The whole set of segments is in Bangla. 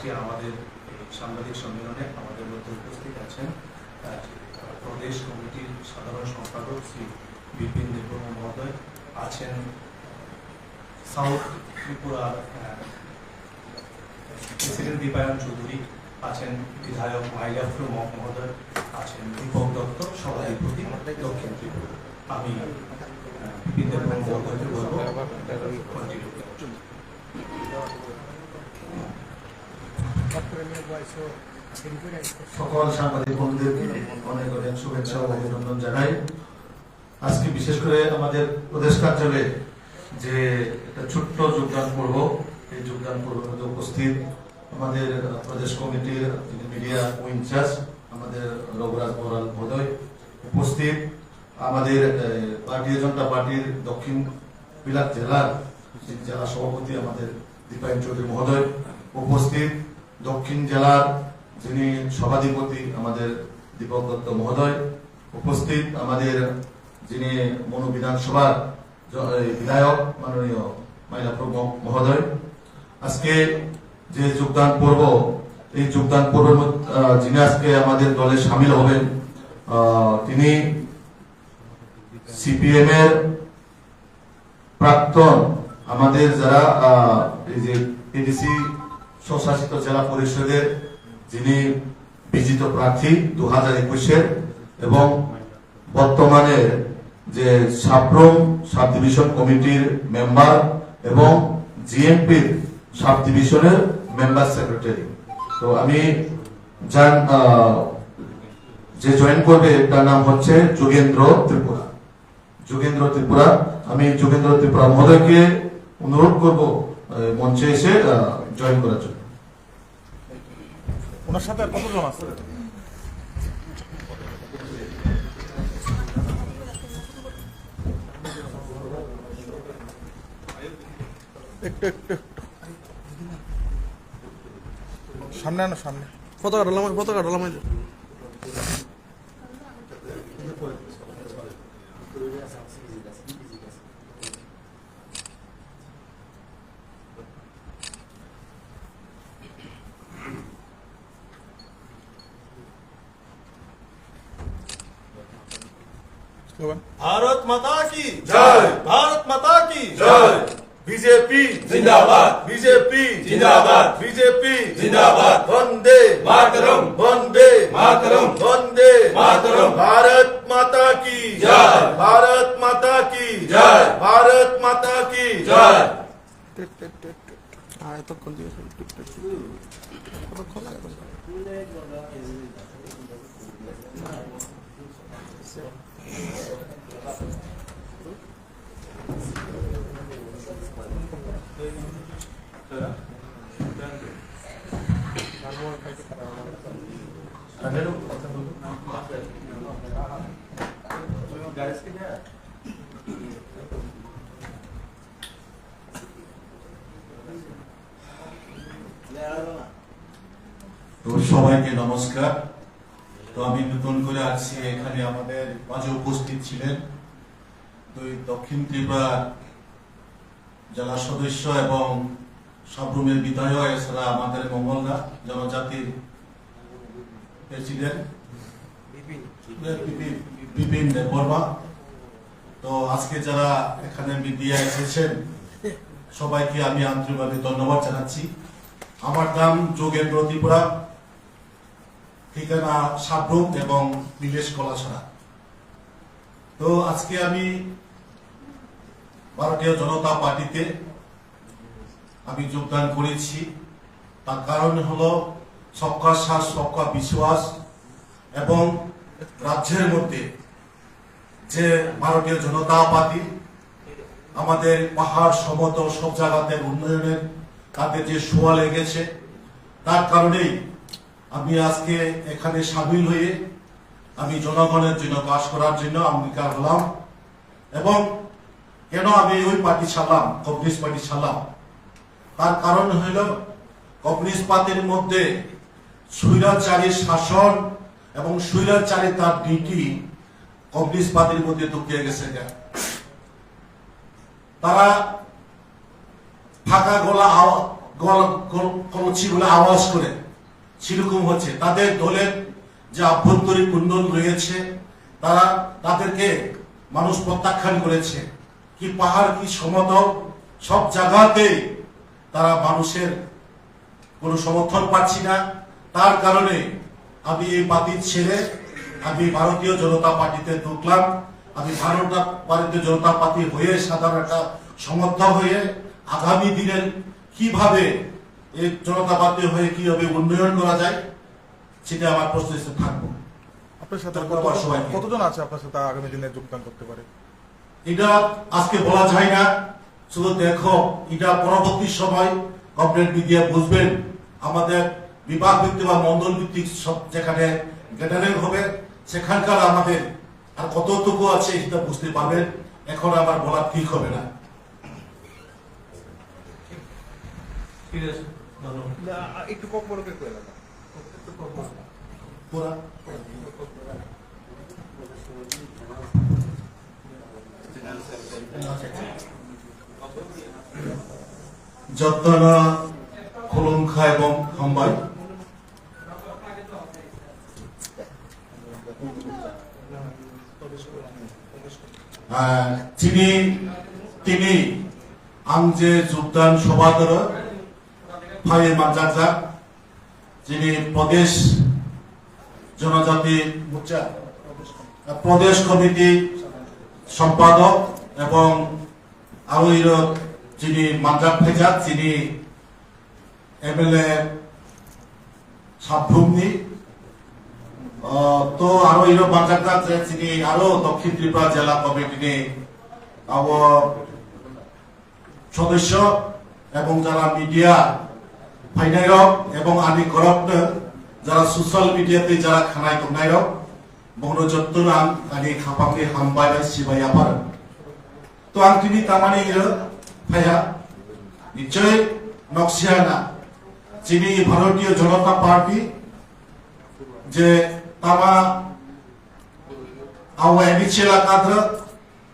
আজকে আমাদের সাংবাদিক সম্মেলনে আমাদের মধ্যে উপস্থিত আছেন প্রদেশ কমিটির সাধারণ সম্পাদক শ্রী বিপিন দেববর্মা মহোদয়, আছেন সাউথ ত্রিপুরার প্রেসিডেন্ট দীপায়ন চৌধুরী, আছেন বিধায়ক মাইলাফরু মহোদয়, আছেন দীপক দত্ত, সভাধিপতি দক্ষিণ ত্রিপুরা। আমি বিপিন দেববর্মা মহোদয়কে বলবো কন্টিনিউ। সকল সাংবাদিক বন্ধুদেরকে অনেক অনেক শুভেচ্ছা ও অভিনন্দন জানাই। আজকে বিশেষ করে আমাদের প্রদেশ কার্যালয়ে যে একটা ছোট্ট যোগদান পর্ব, এই যোগদান পর্বের মধ্যে উপস্থিত আমাদের প্রদেশ কমিটির মিডিয়া ইনচার্জ আমাদের রঘুরাজ বড়াল মহোদয়, উপস্থিত আমাদের ভারতীয় জনতা পার্টির দক্ষিণ বিলাত জেলার জেলা সভাপতি আমাদের দীপায়ন চৌধুরী মহোদয়, উপস্থিত দক্ষিণ জেলার যিনি সভাধিপতি আমাদের দীপক দত্ত মহোদয়, উপস্থিত আমাদের যিনি মনু বিধানসভার বিধায়ক মাননীয় মাইলাফরু মহোদয়। আজকে যে যোগদান পর্ব, এই যোগদান পর্বের যিনি আজকে আমাদের দলে সামিল হবেন, তিনি সিপিএম এর প্রাক্তন আমাদের যারা এই যে এডিসি স্বশাসিত জেলা পরিষদের যিনি বিজিত প্রার্থী 2021-এর এবং বর্তমানে যে সাপ্রম সাব ডিভিশন কমিটির মেম্বার এবং জিএমপির সাব ডিভিশনের মেম্বার সেক্রেটারি। তো আমি যে জয়েন করবে তার নাম হচ্ছে যোগেন্দ্র ত্রিপুরা। যোগেন্দ্র ত্রিপুরা, আমি যোগেন্দ্র ত্রিপুরা মহোদয়কে অনুরোধ করব মঞ্চে এসে জয়েন করার জন্য। ওনার সাথে কতজন আছে? একটু সামনে আনো, সামনে পতাকা ঢালাম। भारत माता की जय, भारत माता की जय। बीजेपी जिंदाबाद, बीजेपी जिंदाबाद, बीजेपी जिंदाबाद। वंदे मातरम, वंदे मातरम, वंदे मातरम। भारत माता की जय, भारत माता की जय, भारत माता की जय। সবাইকে নমস্কার। তো আমি নতুন করে আসছি এখানে, আমাদের মাঝে উপস্থিত ছিলেন দুই দক্ষিণ ত্রিপুরা জেলা সদস্য এবং সাব্রুমের বিধায়ক, এছাড়া আমাদের মঙ্গলদা জনজাতির প্রেসিডেন্ট বিপিন দেববর্মা। তো আজকে যারা এখানে মিডিয়া এসেছেন সবাইকে আমি আন্তরিকভাবে ধন্যবাদ জানাচ্ছি। আমার নাম যোগেন্দ্র ত্রিপুরা, ঠিকানা সাব্রুম এবং বিলেশ কলাছড়া। তো আজকে আমি ভারতীয় জনতা পার্টিতে আমি যোগদান করেছি। তার কারণ হলো সবকা সাথ সবকা বিশ্বাস এবং রাজ্যের মধ্যে যে ভারতীয় জনতা পার্টি আমাদের পাহাড় সমতল সব জায়গাতে উন্নয়নের তাদের যে ছোঁয়া লেগেছে, তার কারণেই আমি আজকে এখানে সামিল হয়ে আমি জনগণের জন্য কাজ করার জন্য অঙ্গীকার হলাম। এবং কেন আমি ওই পার্টি ছাড়লাম, কমিউনিস্ট পার্টি ছাড়লাম, তার কারণ হইল কমিউনিস্ট পার্টির মধ্যে স্বৈরাচারীর শাসন এবং স্বৈরাচারী তার নীতি কমিউনিস্ট পার্টির মধ্যে ঢুকিয়ে গেছে। তারা ফাঁকা গলা কলচিগুলো আওয়াজ করে সেরকম হচ্ছে। তাদের দলের যে আভ্যন্তরীণ উন্নয়ন রয়েছে তাদেরকে মানুষ প্রত্যাখ্যান করেছে। কি পাহাড় কি সমতল সব জায়গাতে তারা মানুষের কোনো সমর্থন পাচ্ছি না। তার কারণে আমি এই পার্টি ছেড়ে আমি ভারতীয় জনতা পার্টিতে ঢুকলাম। আমি ভারতীয় জনতা পার্টি হয়ে সাধারণ একটা সমর্থক হয়ে আগামী দিনের কিভাবে এই জনতা পার্টি হয়ে কিভাবে উন্নয়ন করা যায় সেটা আমার প্রস্তুতি থাকবো। আপনার সাথে ধন্যবাদ সবাইকে। কতজন আছে আপনার সাথে আগামী দিনে যোগদান করতে পারে? এটা আজকে বলা যায় না, শুধু দেখো এটা পরবর্তী সময় গভর্নমেন্ট মিডিয়া বুঝবেন। আমাদের বিভাগ ভিত্তিক বা মন্ডল ভিত্তিক সব যেখানে গ্যাদারিং হবে সেখানকার আমাদের আর কতটুকু আছে সেটা বুঝতে পারবেন। এখন আমার বলা ঠিক হবে না। ঠিক আছে, ধন্যবাদ। একটু কম বড় করে পুরা যত্না খোলংখা এবং হাম্বাই তিনি আংজে যোগদান সভাদর ফাই মানজাকজা যিনি প্রদেশ জনজাতি মোর্চা প্রদেশ কমিটি সম্পাদক এবং আরো যিনি মানজাক ফেজাক যিনি এমএলএ সাবভূমি তো আরো মানজাক যিনি আরো দক্ষিণ ত্রিপুরা জেলা কমিটি সদস্য এবং যারা মিডিয়া ফাইনাইরক এবং আনি করপ্ট যারা সোশ্যাল মিডিয়াতে যারা খানায় দংনাইরক বংনো যত্ন আं আনি খাপাকে হামबाय सिबाय आबार तो आं तिनि तामानि फाया निश्चय नक्सियाना যিনি ভারতীয় জনতা পার্টি যে তামা আওয়া এনিচি এলাকাদ্র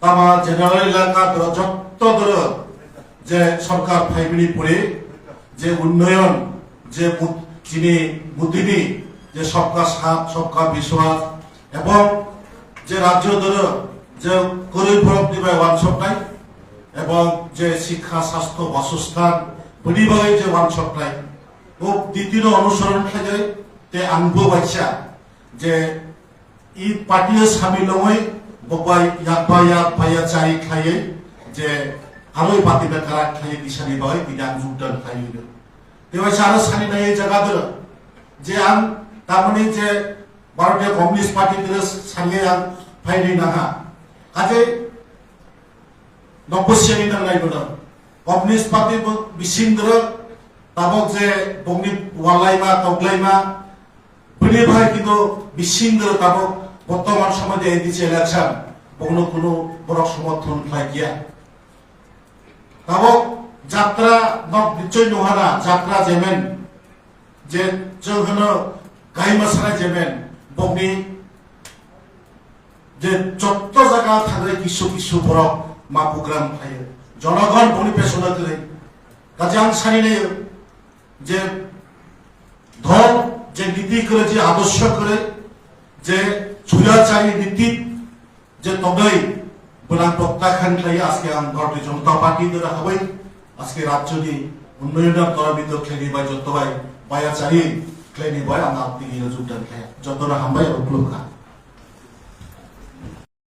তামা জেনারেল এলাকাদ্র যত্তদ্র যে সরকার ফাইবিনি পড়ে যে উন্নয়ন যে যিনি বুদ্ধিনি যে সবকা সাথ সবকা বিশ্বাস এবং যে রাজ্য ধরে যে গরিব নিবায় ওয়ানসপনাই এবং যে শিক্ষা স্বাস্থ্য বাসস্থান পরিবারে যে ওয়ানসপনাই ও দ্বিতীয় অনুসরণ খাইলে তে আনবো বাচ্চা যে ই পার্টিও সামিল হই ববাই ইয়াক ভাইয়া চাই খাইয়ে যে আরোই পাতি বেকার খাইয়ে দিশানি বাই দিদান যোগদান খাইয়ে দেবাইছে আরো সানি নাই এই জায়গা ধরে যে আং তারমানে যে ভারতীয় কমিউনিস্ট পার্টি ধরে সানিয়ে আং ফাইনি নাহা কাজে নবশ্রেণী নাইব না কমিউনিস্ট পার্টি বিশিং ধরে তাবক যে বংনি ওয়ালাইমা তগলাইমা বনি ভাই কিন্তু বিশিং ধরে তাবক বর্তমান সমাজে এই দিছে ইলেকশন বংনো কোনো বড় সমর্থন খাই গিয়া তাবক যাত্রা নিশ্চয় নহানা যাত্রা যেমেন যে যখন গাই মাসারা যেমেন বংনি যে যত জায়গা থাকে কিছু কিছু বড় মা প্রোগ্রাম থাকে জনগণ বনি পেছনে করে কাজে আং সানি নেই যে ধর যে নীতি করে যে আদর্শ করে যে ছুয়াচারী নীতি যে তবেই বনাম প্রত্যাখ্যান খাই আজকে আং ভারতীয় জনতা পার্টি দ্বারা হবাই আজকে রাজ্যনি উন্নয়নের তরবিদ খেলি বাই যত বাই বায়াচারী খেলি বাই আং আপনি যোগদান খায় যতটা হামবাই উপলক্ষা